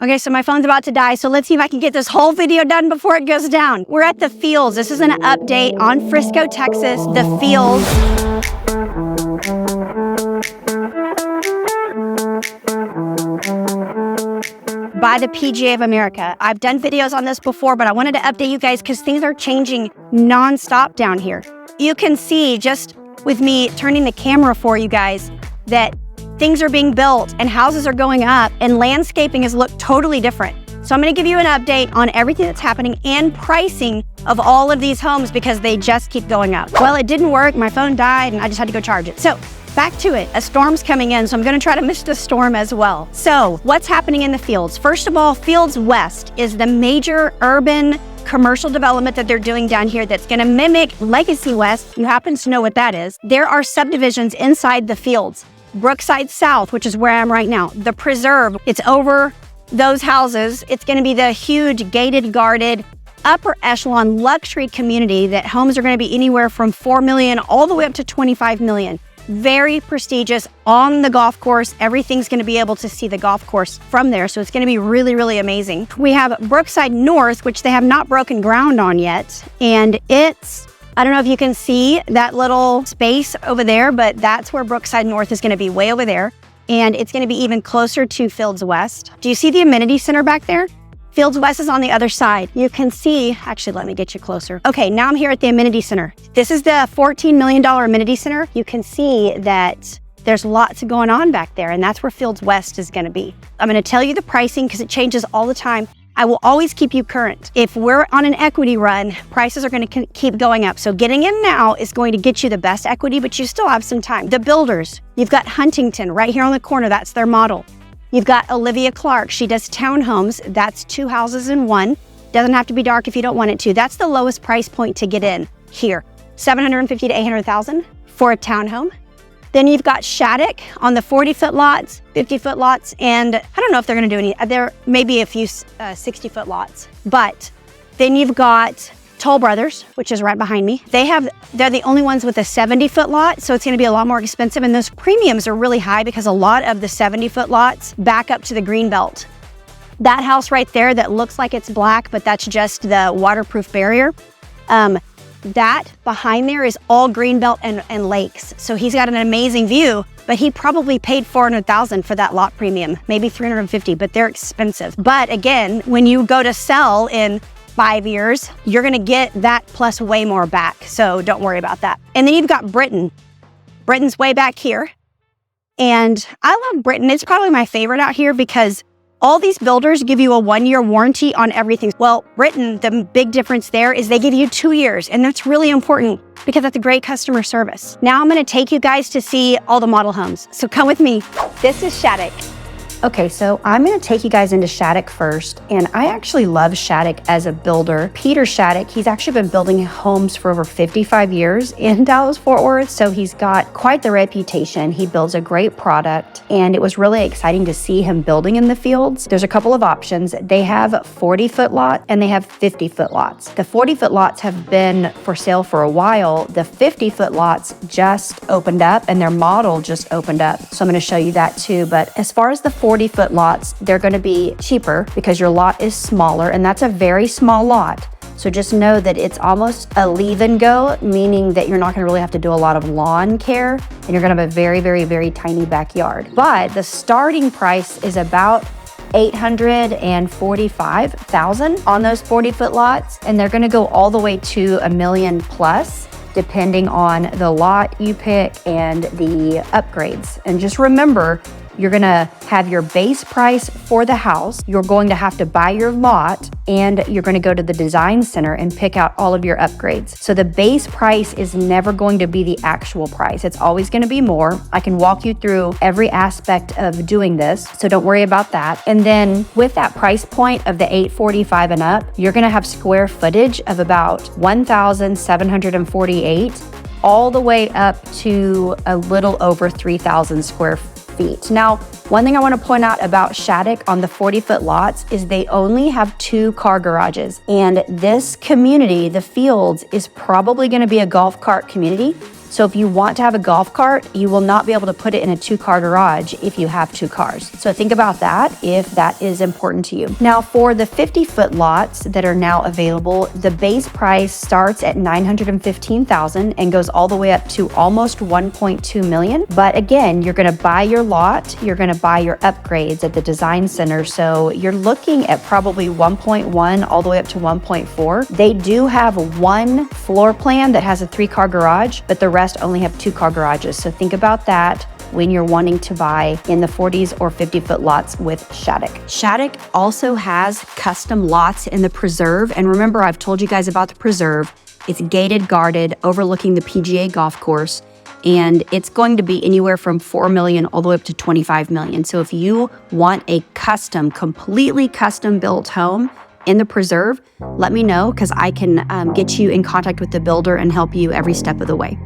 Okay, so my phone's about to die, so let's see if I can get this whole video done before it goes down. We're at the Fields. This is an update on Frisco, Texas, the Fields. By the PGA of America. I've done videos on this before, but I wanted to update you guys because things are changing nonstop down here. You can see just with me turning the camera for you guys that things are being built and houses are going up and landscaping has looked totally different. So I'm going to give you an update on everything that's happening and pricing of all of these homes because they just keep going up. Well, it didn't work. My phone died and I just had to go charge it. So back to it. A storm's coming in, so I'm going to try to miss the storm as well. So what's happening in the Fields? First of all, Fields West is the major urban commercial development that they're doing down here that's going to mimic Legacy West. You happen to know what that is. There are subdivisions inside the Fields. Brookside South, which is where I am right now. The Preserve, it's over those houses. It's going to be the huge gated, guarded, upper echelon luxury community that homes are going to be anywhere from 4 million all the way up to 25 million. Very prestigious on the golf course. Everything's going to be able to see the golf course from there. So it's going to be really, really amazing. We have Brookside North, which they have not broken ground on yet. And I don't know if you can see that little space over there, but that's where Brookside North is going to be, way over there. And it's going to be even closer to Fields West. Do you see the amenity center back there? Fields West is on the other side. You can see, actually, let me get you closer. Okay, now I'm here at the amenity center. This is the $14 million amenity center. You can see that there's lots going on back there, and that's where Fields West is going to be. I'm going to tell you the pricing because it changes all the time. I will always keep you current. If we're on an equity run, prices are going to keep going up. So getting in now is going to get you the best equity, but you still have some time. The builders, you've got Huntington right here on the corner. That's their model. You've got Olivia Clark. She does townhomes. That's 2 houses in one. Doesn't have to be dark if you don't want it to. That's the lowest price point to get in here. $750,000 to $800,000 for a townhome. Then you've got Shattuck on the 40-foot lots, 50-foot lots, and I don't know if they're going to do any, there may be a few 60-foot lots. But then you've got Toll Brothers, which is right behind me. They're the only ones with a 70-foot lot, so it's going to be a lot more expensive, and those premiums are really high because a lot of the 70-foot lots back up to the greenbelt. That house right there that looks like it's black, but that's just the waterproof barrier. That behind there is all greenbelt and lakes. So he's got an amazing view, but he probably paid $400,000 for that lot premium, maybe $350,000, but they're expensive. But again, when you go to sell in 5 years, you're gonna get that plus way more back. So don't worry about that. And then you've got Britain. Britain's way back here. And I love Britain. It's probably my favorite out here because all these builders give you a 1-year warranty on everything. Well, Britain, the big difference there is they give you 2 years, and that's really important because that's a great customer service. Now I'm gonna take you guys to see all the model homes. So come with me. This is Shattuck. Okay, so I'm gonna take you guys into Shattuck first, and I actually love Shattuck as a builder. Peter Shattuck, he's actually been building homes for over 55 years in Dallas-Fort Worth, so he's got quite the reputation. He builds a great product, and it was really exciting to see him building in the Fields. There's a couple of options. They have 40-foot lots, and they have 50-foot lots. The 40-foot lots have been for sale for a while. The 50-foot lots just opened up, and their model just opened up, so I'm gonna show you that too. But as far as the 40-foot lots, they're going to be cheaper because your lot is smaller, and that's a very small lot. So just know that it's almost a leave and go, meaning that you're not going to really have to do a lot of lawn care, and you're going to have a very, very, very tiny backyard. But the starting price is about $845,000 on those 40-foot lots, and they're going to go all the way to $1 million plus, depending on the lot you pick and the upgrades. And just remember, you're gonna have your base price for the house, you're going to have to buy your lot, and you're gonna go to the design center and pick out all of your upgrades. So the base price is never going to be the actual price. It's always gonna be more. I can walk you through every aspect of doing this, so don't worry about that. And then with that price point of the $845 and up, you're gonna have square footage of about 1,748, all the way up to a little over 3,000 square feet. Now, One thing I want to point out about Shattuck on the 40-foot lots is they only have 2 car garages. And this community, the Fields, is probably going to be a golf cart community. So if you want to have a golf cart, you will not be able to put it in a 2-car garage if you have 2 cars. So think about that if that is important to you. Now for the 50-foot lots that are now available, the base price starts at $915,000 and goes all the way up to almost $1.2 million. But again, you're gonna buy your lot, you're gonna buy your upgrades at the design center. So you're looking at probably 1.1 all the way up to 1.4. They do have 1 floor plan that has a 3-car garage, but the rest only have 2-car garages. So think about that when you're wanting to buy in the 40s or 50-foot lots with Shattuck. Shattuck also has custom lots in the preserve. And remember, I've told you guys about the preserve. It's gated, guarded, overlooking the PGA golf course. And it's going to be anywhere from $4 million all the way up to $25 million. So if you want a custom, completely custom built home in the preserve, let me know, because I can get you in contact with the builder and help you every step of the way.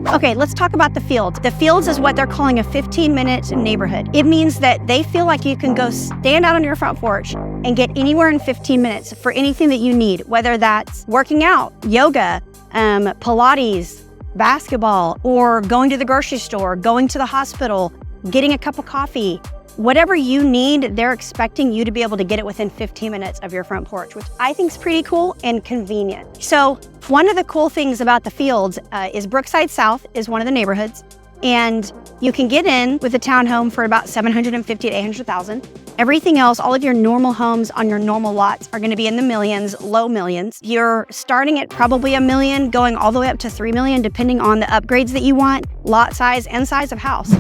Okay, let's talk about the Fields. The Fields is what they're calling a 15-minute neighborhood. It means that they feel like you can go stand out on your front porch and get anywhere in 15 minutes for anything that you need, whether that's working out, yoga, Pilates, basketball, or going to the grocery store, going to the hospital, getting a cup of coffee. Whatever you need, they're expecting you to be able to get it within 15 minutes of your front porch, which I think is pretty cool and convenient. So one of the cool things about the Fields is Brookside South is one of the neighborhoods, and you can get in with a townhome for about $750,000 to $800,000. Everything else, all of your normal homes on your normal lots are going to be in the millions, low millions. You're starting at probably $1 million, going all the way up to $3 million, depending on the upgrades that you want, lot size, and size of house.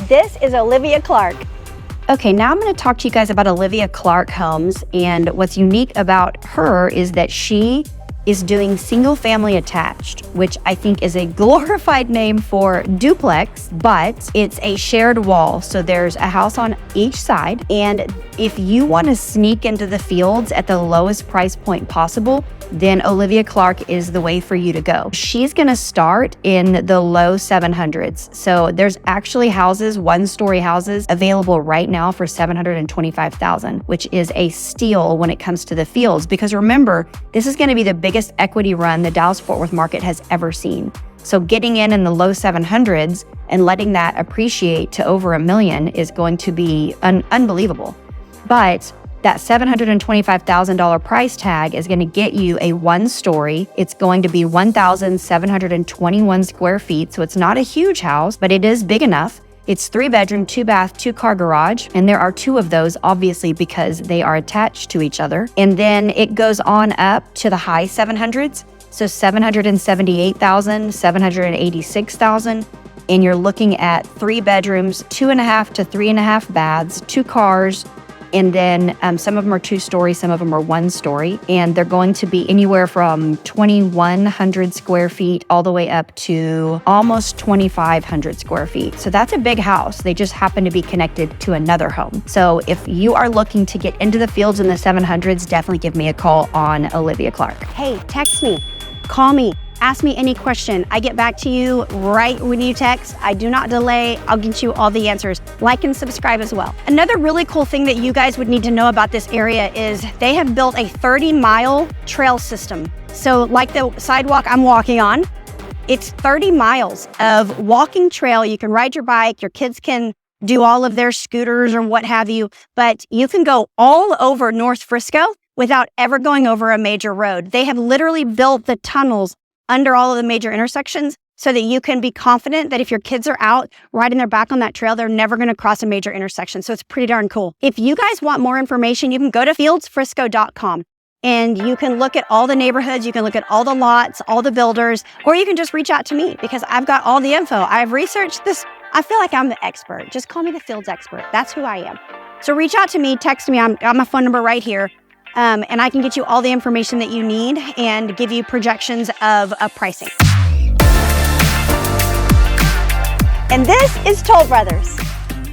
This is Olivia Clark. Okay, now I'm going to talk to you guys about Olivia Clark Homes, and what's unique about her is that she is doing single family attached, which I think is a glorified name for duplex, but it's a shared wall. So there's a house on each side, and if you want to sneak into the Fields at the lowest price point possible, then Olivia Clark is the way for you to go. She's gonna start in the low 700s. So there's actually houses, 1-story houses, available right now for $725,000, which is a steal when it comes to the Fields. Because remember, this is gonna be the biggest equity run the Dallas-Fort Worth market has ever seen. So getting in the low 700s and letting that appreciate to over $1 million is going to be unbelievable. But that $725,000 price tag is going to get you a 1-story. It's going to be 1,721 square feet. So it's not a huge house, but it is big enough. It's 3-bedroom, 2-bath, 2-car garage. And there are 2 of those, obviously, because they are attached to each other. And then it goes on up to the high 700s. So 778,000, 786,000. And you're looking at 3 bedrooms, 2.5 to 3.5 baths, 2 cars. And then some of them are 2-story, some of them are 1-story. And they're going to be anywhere from 2,100 square feet all the way up to almost 2,500 square feet. So that's a big house. They just happen to be connected to another home. So if you are looking to get into the Fields in the 700s, definitely give me a call on Olivia Clark. Hey, text me, call me. Ask me any question. I get back to you right when you text. I do not delay. I'll get you all the answers. Like and subscribe as well. Another really cool thing that you guys would need to know about this area is they have built a 30-mile trail system. So like the sidewalk I'm walking on, it's 30 miles of walking trail. You can ride your bike. Your kids can do all of their scooters or what have you, but you can go all over North Frisco without ever going over a major road. They have literally built the tunnels under all of the major intersections so that you can be confident that if your kids are out riding their back on that trail, they're never going to cross a major intersection. So it's pretty darn cool. If you guys want more information, you can go to fieldsfrisco.com and you can look at all the neighborhoods, you can look at all the lots, all the builders, or you can just reach out to me because I've got all the info. I've researched this. I feel like I'm the expert. Just call me the Fields expert. That's who I am. So reach out to me, text me. I've got my phone number right here. And I can get you all the information that you need and give you projections of pricing. And this is Toll Brothers.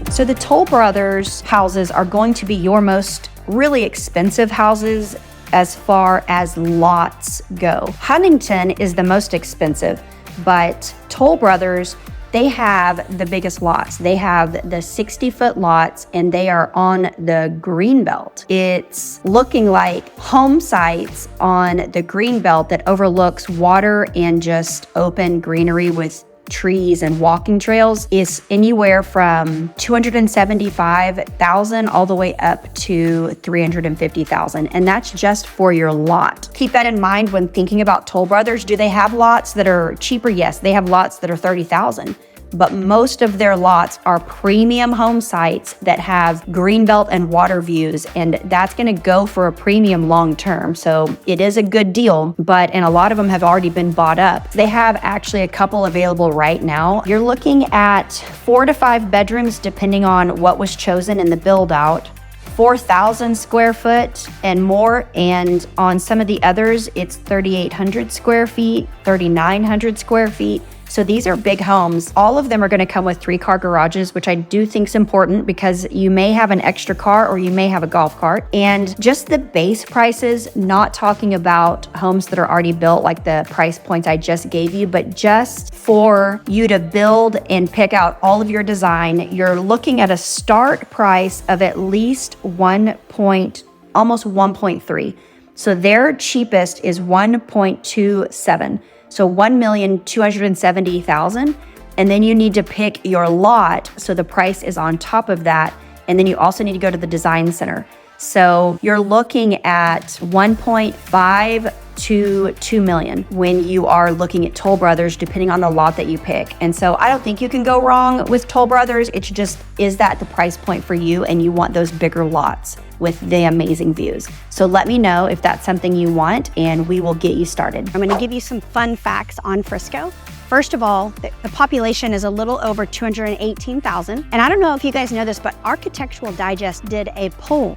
So the Toll Brothers houses are going to be your most really expensive houses as far as lots go. Huntington is the most expensive, but Toll Brothers They have the biggest lots. They have the 60-foot lots, and they are on the greenbelt. It's looking like home sites on the greenbelt that overlooks water and just open greenery with trees and walking trails is anywhere from $275,000 all the way up to $350,000. And that's just for your lot. Keep that in mind when thinking about Toll Brothers. Do they have lots that are cheaper? Yes, they have lots that are $30,000. But most of their lots are premium home sites that have greenbelt and water views, and that's gonna go for a premium long-term. So it is a good deal, and a lot of them have already been bought up. They have actually a couple available right now. You're looking at 4 to 5 bedrooms, depending on what was chosen in the build out. 4,000 square foot and more, and on some of the others, it's 3,800 square feet, 3,900 square feet. So these are big homes. All of them are gonna come with 3-car garages, which I do think is important because you may have an extra car or you may have a golf cart. And just the base prices, not talking about homes that are already built like the price points I just gave you, but just for you to build and pick out all of your design, you're looking at a start price of at least almost 1.3. So their cheapest is 1.27. So $1,270,000, and then you need to pick your lot, so the price is on top of that, and then you also need to go to the design center. So you're looking at 1.5 to 2 million when you are looking at Toll Brothers, depending on the lot that you pick. And so I don't think you can go wrong with Toll Brothers. It's just, is that the price point for you and you want those bigger lots with the amazing views? So let me know if that's something you want and we will get you started. I'm gonna give you some fun facts on Frisco. First of all, the population is a little over 218,000. And I don't know if you guys know this, but Architectural Digest did a poll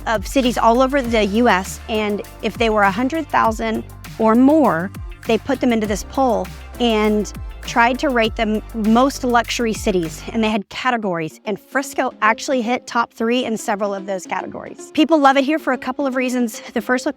of cities all over the US, and if they were 100,000 or more, they put them into this poll and tried to rate them most luxury cities, and they had categories, and Frisco actually hit top 3 in several of those categories. People love it here for a couple of reasons. The first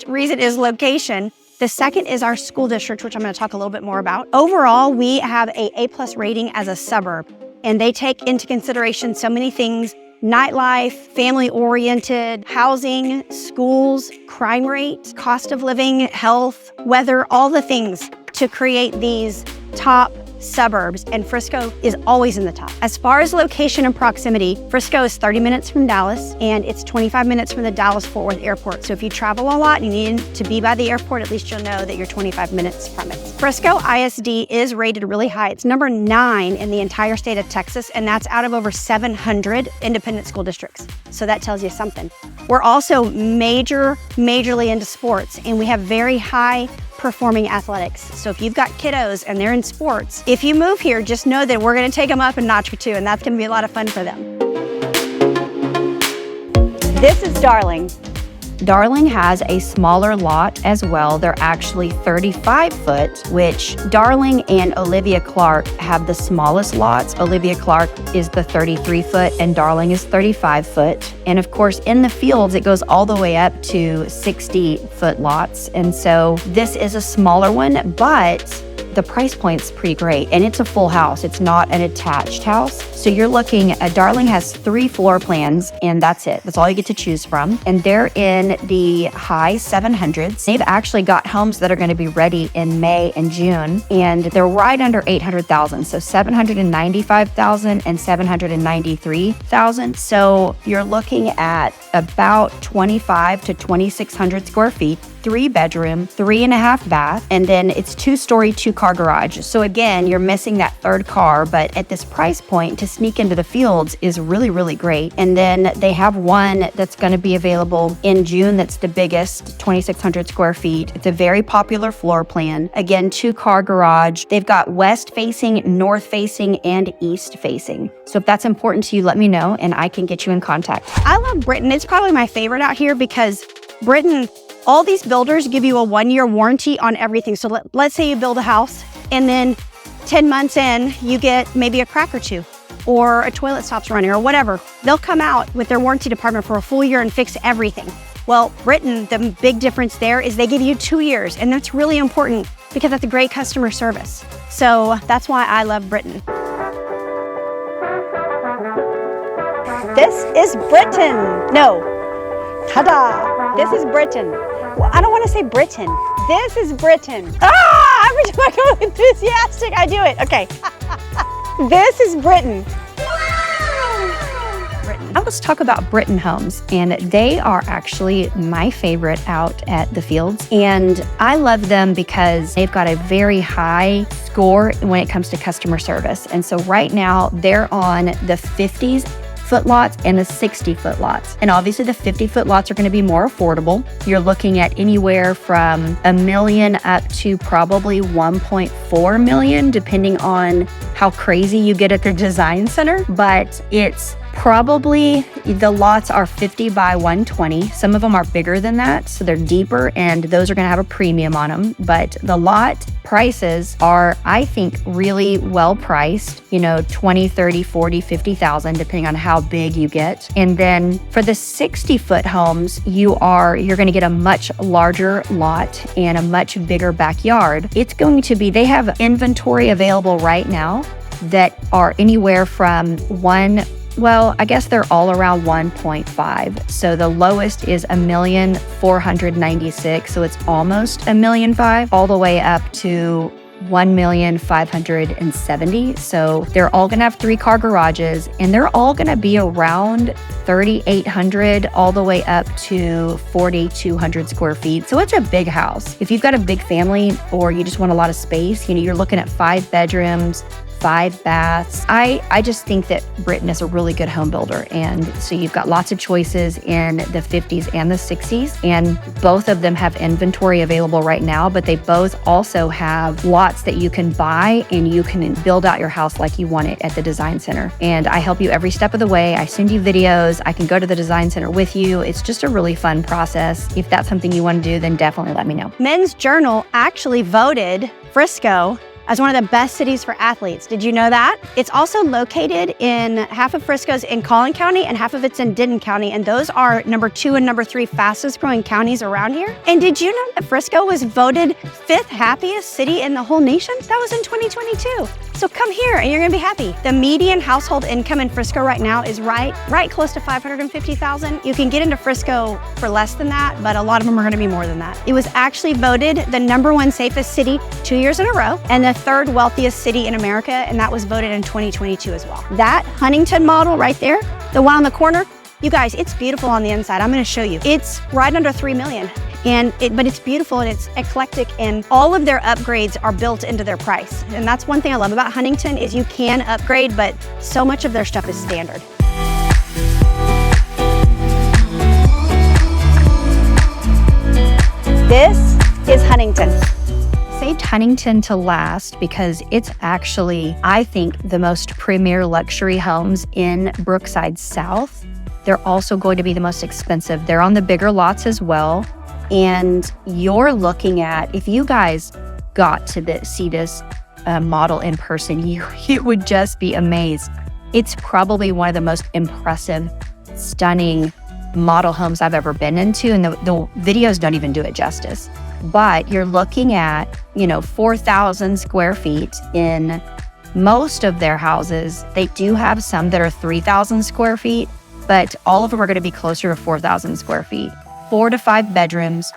reason is location. The second is our school district, which I'm going to talk a little bit more about. Overall, we have a A+ rating as a suburb, and they take into consideration so many things: nightlife, family-oriented, housing, schools, crime rate, cost of living, health, weather, all the things to create these top suburbs, and Frisco is always in the top. As far as location and proximity, Frisco is 30 minutes from Dallas, and it's 25 minutes from the Dallas-Fort Worth airport. So if you travel a lot and you need to be by the airport, at least you'll know that you're 25 minutes from it. Frisco ISD is rated really high. It's number 9 in the entire state of Texas, and that's out of over 700 independent school districts. So that tells you something. We're also majorly into sports, and we have very high performing athletics. So if you've got kiddos and they're in sports, if you move here, just know that we're gonna take them up a notch or two, and that's gonna be a lot of fun for them. This is Darling. Darling has a smaller lot as well. They're actually 35 foot, which Darling and Olivia Clark have the smallest lots. Olivia Clark is the 33 foot and Darling is 35 foot. And of course, in the fields, it goes all the way up to 60 foot lots. And so this is a smaller one, but the price point's pretty great, and it's a full house. It's not an attached house. So you're looking at, Darling has 3 floor plans, and that's it. That's all you get to choose from. And they're in the high 700s. They've actually got homes that are gonna be ready in May and June, and they're right under 800,000. So 795,000 and 793,000. So you're looking at about 25 to 2,600 square feet, 3 bedroom, 3.5 bath, and then it's 2-story, 2-car garage. So again, you're missing that 3rd car, but at this price point, to sneak into the fields is really, really great. And then they have one that's gonna be available in June that's the biggest, 2,600 square feet. It's a very popular floor plan. Again, 2-car garage. They've got west facing, north facing, and east facing. So if that's important to you, let me know and I can get you in contact. I love Britain. It's probably my favorite out here because Britain, all these builders give you a 1-year warranty on everything. So let's say you build a house and then 10 months in, you get maybe a crack or 2 or a toilet stops running or whatever. They'll come out with their warranty department for a full year and fix everything. Well, Britain, the big difference there is they give you 2 years, and that's really important because that's a great customer service. So that's why I love Britain. This is Britain. No, ta-da, this is Britain. Well, I don't want to say Britain. This is Britain. Every time I go enthusiastic, I do it. Okay. This is Britain. Now let's talk about Britain homes, and they are actually my favorite out at the fields. And I love them because they've got a very high score when it comes to customer service. And so right now they're on the 50-foot lots and the 60-foot lots. And obviously the 50-foot lots are going to be more affordable. You're looking at anywhere from $1 million up to probably $1.4 million, depending on how crazy you get at the design center. But it's probably, the lots are 50 by 120. Some of them are bigger than that, so they're deeper, and those are going to have a premium on them. But the lot prices are, I think, really well priced, you know, 20, 30, 40, 50,000, depending on how big you get. And then for the 60-foot homes, you're going to get a much larger lot and a much bigger backyard. It's going to be, they have inventory available right now that are anywhere from I guess they're all around 1.5. So the lowest is $1,496,000. So it's almost $1.5 million, all the way up to $1,570,000. So they're all going to have 3-car garages, and they're all going to be around 3,800 all the way up to 4,200 square feet. So it's a big house. If you've got a big family or you just want a lot of space, you know, you're looking at 5 bedrooms, 5 baths. I just think that Britain is a really good home builder. And so you've got lots of choices in the 50s and the 60s, and both of them have inventory available right now, but they both also have lots that you can buy and you can build out your house like you want it at the design center. And I help you every step of the way. I send you videos. I can go to the design center with you. It's just a really fun process. If that's something you want to do, then definitely let me know. Men's Journal actually voted Frisco as one of the best cities for athletes. Did you know that? It's also located in, half of Frisco's in Collin County and half of it's in Denton County. And those are number 2 and number 3 fastest growing counties around here. And did you know that Frisco was voted 5th happiest city in the whole nation? That was in 2022. So come here and you're gonna be happy. The median household income in Frisco right now is right close to $550,000. You can get into Frisco for less than that, but a lot of them are gonna be more than that. It was actually voted the #1 safest city 2 years in a row, and the 3rd wealthiest city in America, and that was voted in 2022 as well. That Huntington model right there, the one on the corner, you guys, it's beautiful on the inside. I'm gonna show you. It's right under $3 million. But it's beautiful and it's eclectic, and all of their upgrades are built into their price. And that's one thing I love about Huntington is you can upgrade, but so much of their stuff is standard. This is Huntington. Saved Huntington to last because it's actually, I think, the most premier luxury homes in Brookside South. They're also going to be the most expensive. They're on the bigger lots as well. And you're looking at, if you guys got to see this model in person, you would just be amazed. It's probably one of the most impressive, stunning model homes I've ever been into, and the videos don't even do it justice. But you're looking at, 4,000 square feet in most of their houses. They do have some that are 3,000 square feet, but all of them are going to be closer to 4,000 square feet. 4 to 5 bedrooms,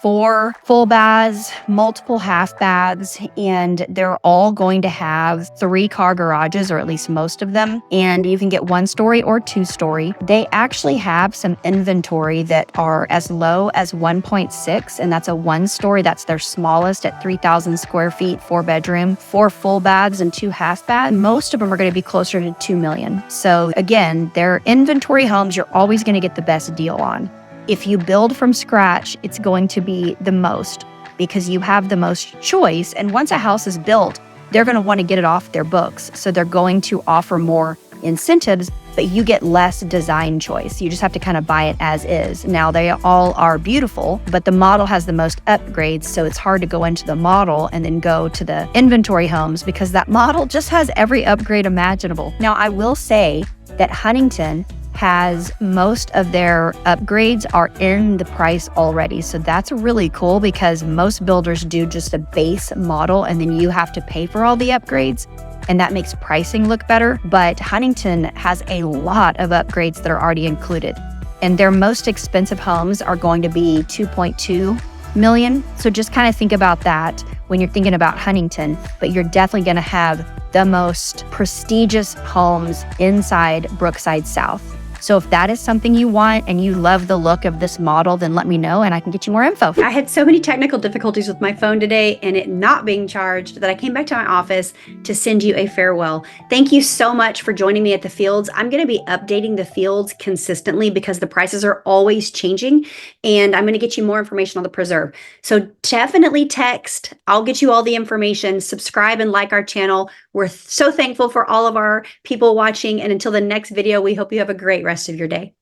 4 full baths, multiple half baths, and they're all going to have 3-car garages, or at least most of them. And you can get 1-story or 2-story. They actually have some inventory that are as low as 1.6, and that's a 1-story. That's their smallest at 3,000 square feet, 4 bedroom, 4 full baths, and 2 half baths. Most of them are going to be closer to $2 million. So again, they're inventory homes you're always going to get the best deal on. If you build from scratch, it's going to be the most because you have the most choice. And once a house is built, they're going to want to get it off their books. So they're going to offer more incentives, but you get less design choice. You just have to kind of buy it as is. Now, they all are beautiful, but the model has the most upgrades. So it's hard to go into the model and then go to the inventory homes because that model just has every upgrade imaginable. Now, I will say that Huntington has most of their upgrades are in the price already. So that's really cool because most builders do just a base model and then you have to pay for all the upgrades. And that makes pricing look better. But Huntington has a lot of upgrades that are already included. And their most expensive homes are going to be 2.2 million. So just kind of think about that when you're thinking about Huntington, but you're definitely going to have the most prestigious homes inside Brookside South. So if that is something you want and you love the look of this model, then let me know and I can get you more info. I had so many technical difficulties with my phone today and it not being charged that I came back to my office to send you a farewell. Thank you so much for joining me at the fields. I'm going to be updating the fields consistently because the prices are always changing and I'm going to get you more information on the preserve. So definitely text. I'll get you all the information. Subscribe and like our channel. We're so thankful for all of our people watching. And until the next video, we hope you have a great rest of your day.